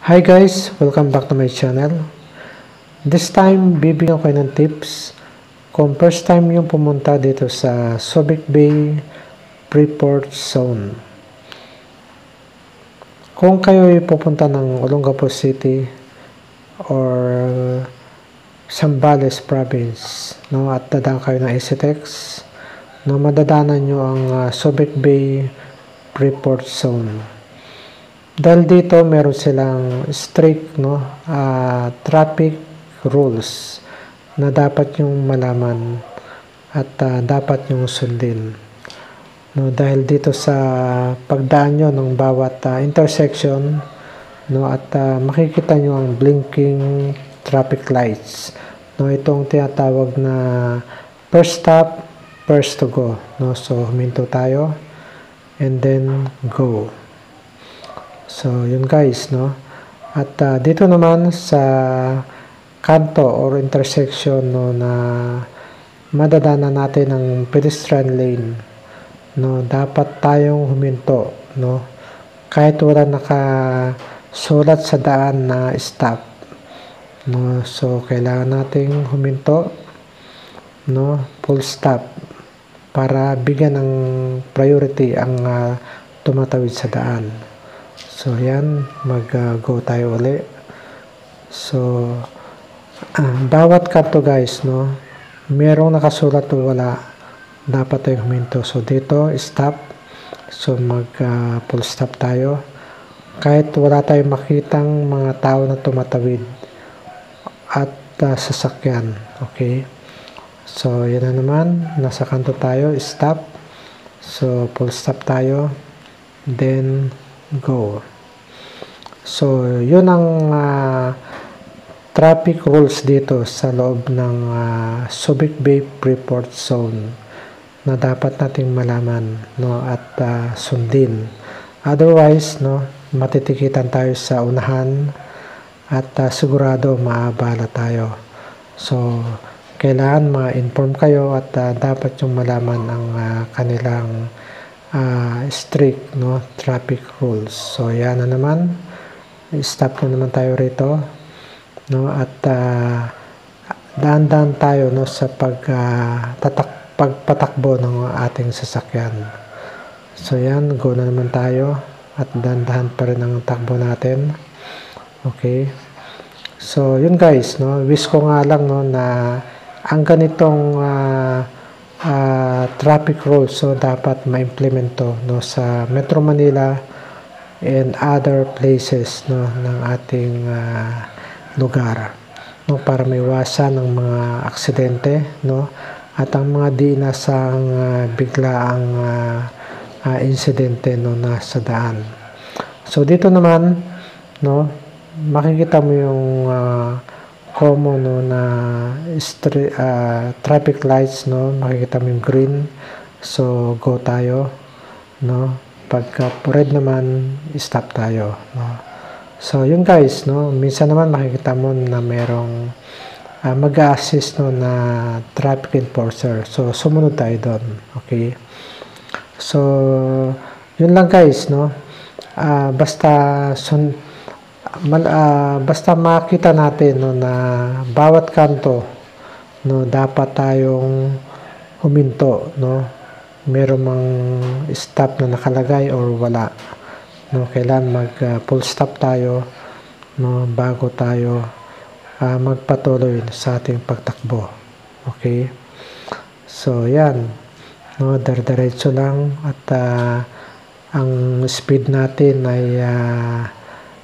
Hi guys! Welcome back to my channel. This time, bibigyan ko kayo ng tips kung first time yung pumunta dito sa Subic Bay Freeport Zone. Kung kayo ay pupunta ng Olongapo City or Zambales Province, at dadaan kayo ng ECTEX, madadaanan nyo ang Subic Bay Freeport Zone. Dahil dito meron silang strict traffic rules na dapat yung malaman at dapat yung sundin. Dahil dito sa pagdaan nyo ng bawat intersection, at makikita nyo ang blinking traffic lights. Itong tinatawag na first stop, first to go. So huminto tayo and then go. So, yun guys, At dito naman sa kanto or intersection, na madadaanan natin ng pedestrian lane, dapat tayong huminto, kahit wala nakasulat sa daan na stop, So, kailangan nating huminto, full stop, para bigyan ng priority ang tumatawid sa daan. So, yan. Mag-go tayo uli. So, bawat kanto guys, merong nakasulat o wala, dapat tayong huminto. So, dito, stop. So, full stop tayo. Kahit wala tayong makitang mga tao na tumatawid at sasakyan. Okay? So, yan na naman. Nasa kanto tayo. Stop. So, full stop tayo. Then, go. So, yun ang traffic rules dito sa loob ng Subic Bay Freeport Zone na dapat nating malaman, at sundin. Otherwise, matitikitan tayo sa unahan at sigurado maabala tayo. So, kailangan ma-inform kayo at dapat yung malaman ang kanilang strict traffic rules. So, yan na naman. Stop na naman tayo rito. At daan-daan tayo sa pagpatakbo ng ating sasakyan. So, yan. Go na naman tayo. At daan-daan pa rin ang takbo natin. Okay. So, yun guys. Wish ko nga lang na ang ganitong traffic rules dapat ma-implement to sa Metro Manila and other places ng ating lugar, para maiwasan ang mga aksidente, at ang mga di inasang biglaang insidente sa daan. So dito naman, makikita mo yung common na traffic lights, makikita mo yung green. So go tayo, pagka red naman, stop tayo, So yun guys, minsan naman makikita mo na merong mag-a-assist na traffic enforcer. So sumunod tayo doon. Okay? So yun lang guys, basta makita natin na bawat kanto, dapat tayong huminto, meron mang stop na nakalagay or wala, kailangan mag full stop tayo, bago tayo magpatuloy sa ating pagtakbo. Okay? So yan, diretso lang, at ang speed natin ay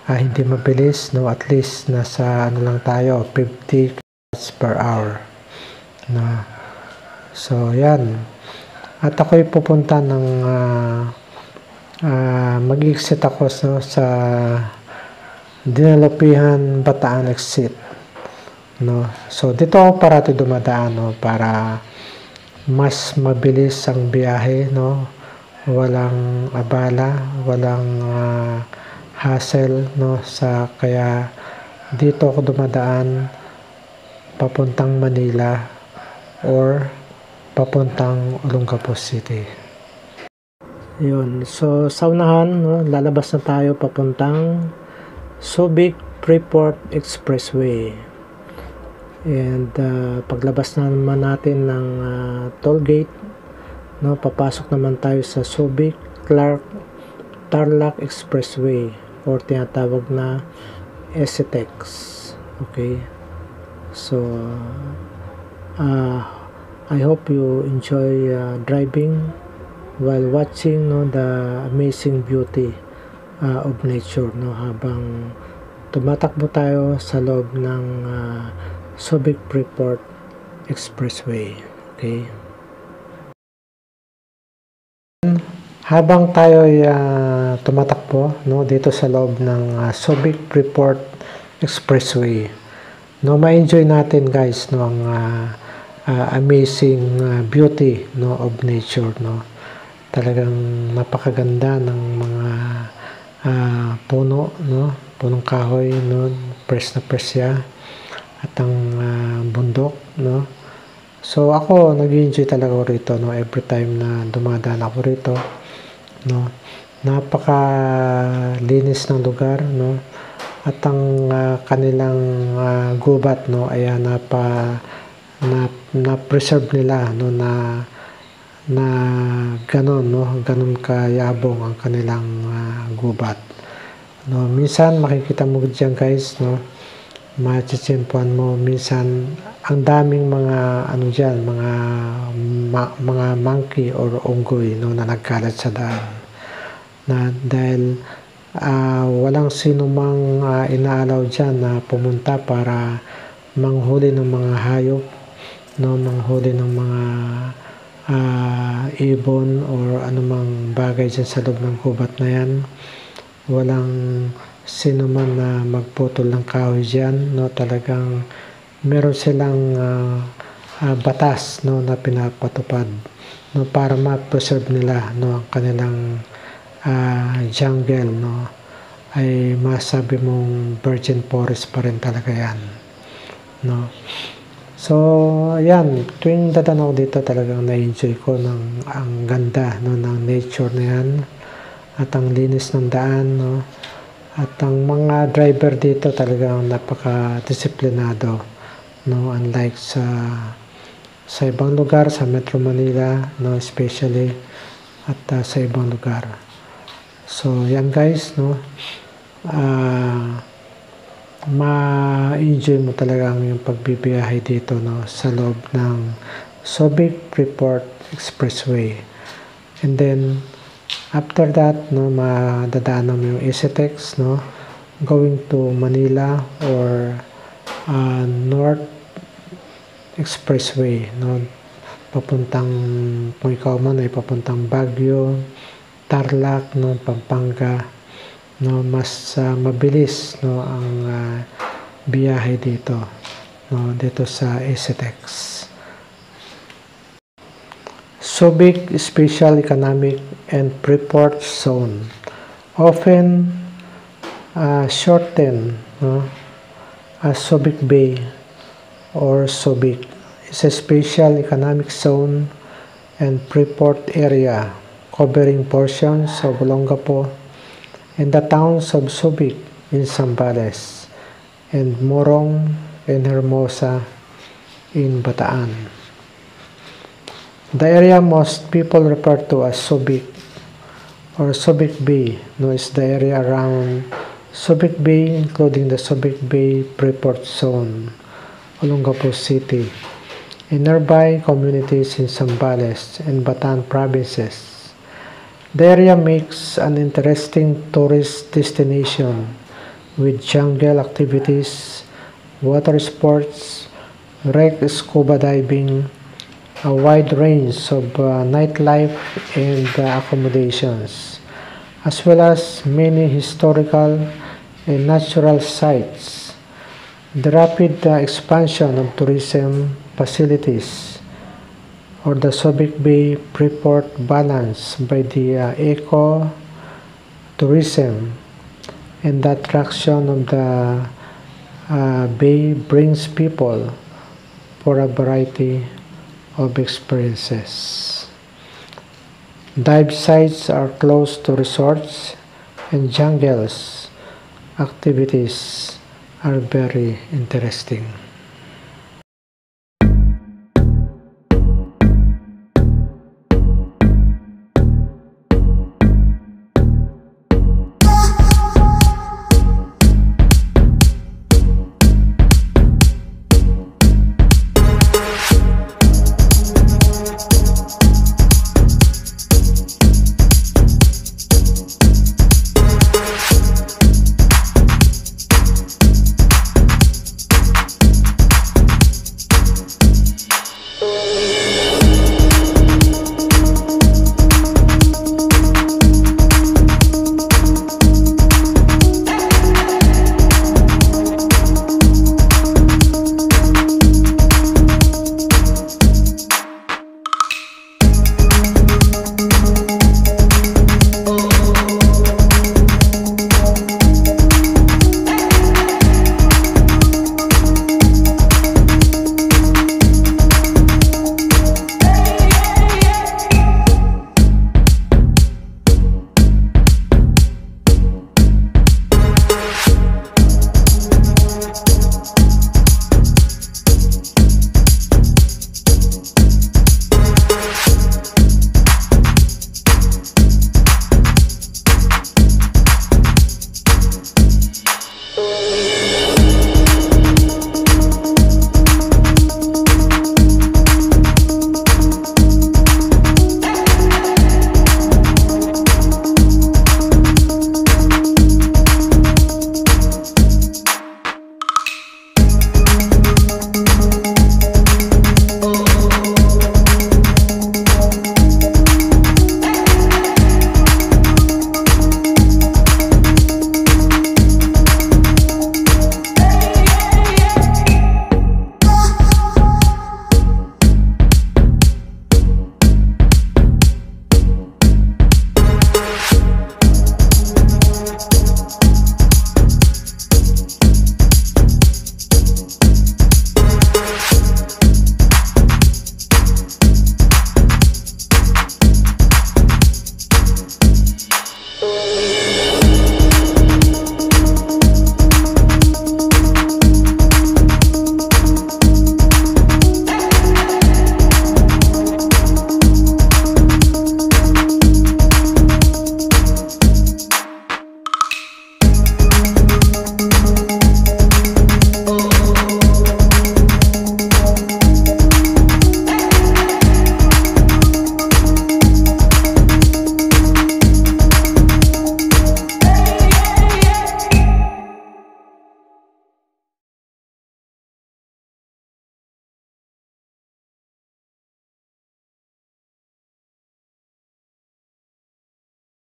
hindi mabilis, at least nasa lang tayo, 50 km per hour. So yan. At ako'y pupunta ng mag-exit ako sa Dinalupihan Bataan exit. So dito ako parati dumadaan, para mas mabilis ang biyahe, walang abala, walang hassle, kaya dito ako dumadaan papuntang Manila or papuntang Olongapo City. Yun. So, sa unahan, lalabas na tayo papuntang Subic Freeport Expressway. And paglabas naman natin ng toll gate, no, papasok naman tayo sa Subic Tarlac Expressway or tinatawag na SCTEX. Okay, so I hope you enjoy driving while watching, no, the amazing beauty of nature, no, habang tumatakbo tayo sa loob ng Subic Freeport Expressway. Okay, habang tayo tumatakbo, no, dito sa loob ng Subic Freeport Expressway, no, ma-enjoy natin guys, no, ang amazing beauty, no, of nature, no. Talagang napakaganda ng mga puno, no, punong kahoy, no, press na press siya, at ang bundok, no. So ako nag-enjoy talaga ako rito, no, every time na dumadaan ako rito, no. Napakalinis ng lugar, no, at ang kanilang gubat, no, ay na-preserve nila, no, na ganon, no, ganon kayabong ang kanilang gubat, no. Minsan makikita mo diyan guys, no, machitsimpuan mo minsan ang daming mga ano diyan, mga monkey or unggoy, no, na nagkalat sa daan, na dahil walang sino mang inaalaw diyan na pumunta para manghuli ng mga hayop, no, manghuli ng mga ibon or anumang bagay dyan sa loob ng gubat na yan. Walang sino man na magputol ng kahoy dyan, no. Talagang meron silang batas, no, na pinapatupad, no, para ma-preserve nila, no, ang kanilang jungle, no, ay masabi mong virgin forest pa rin talaga yan, no. So ayan, tuwing dadaan ako dito talagang na-enjoy ko ang ganda, no, ng nature na yan, at ang linis ng daan, no, at ang mga driver dito talagang napaka-disiplinado, no, unlike sa ibang lugar sa Metro Manila, no, especially, at sa ibang lugar. So yan guys, no, ma-enjoy mo talaga yung pagbibiyahe dito, no, sa loob ng Subic Freeport Expressway. And then after that, no, madadaanan mo yung SCTEX, no, going to Manila or North Expressway, no, papuntang, kung ikaw man ay papuntang Baguio, Tarlac, no, Pampanga, no, mas mabilis, no, ang biyahe dito, no, dito sa SCTEX. Subic Special Economic and Freeport Zone, often shortened, no, as Subic Bay or Subic, is a special economic zone and Freeport area covering portions of Olongapo and the towns of Subic in Zambales and Morong and Hermosa in Bataan. The area most people refer to as Subic or Subic Bay, no, is the area around Subic Bay, including the Subic Bay Freeport Zone, Olongapo City, and nearby communities in Zambales and Bataan provinces. The area makes an interesting tourist destination with jungle activities, water sports, wreck scuba diving, a wide range of nightlife and accommodations, as well as many historical and natural sites. The rapid expansion of tourism facilities or the Subic Bay Freeport balance by the eco-tourism and the attraction of the bay brings people for a variety of experiences. Dive sites are close to resorts and jungles activities are very interesting.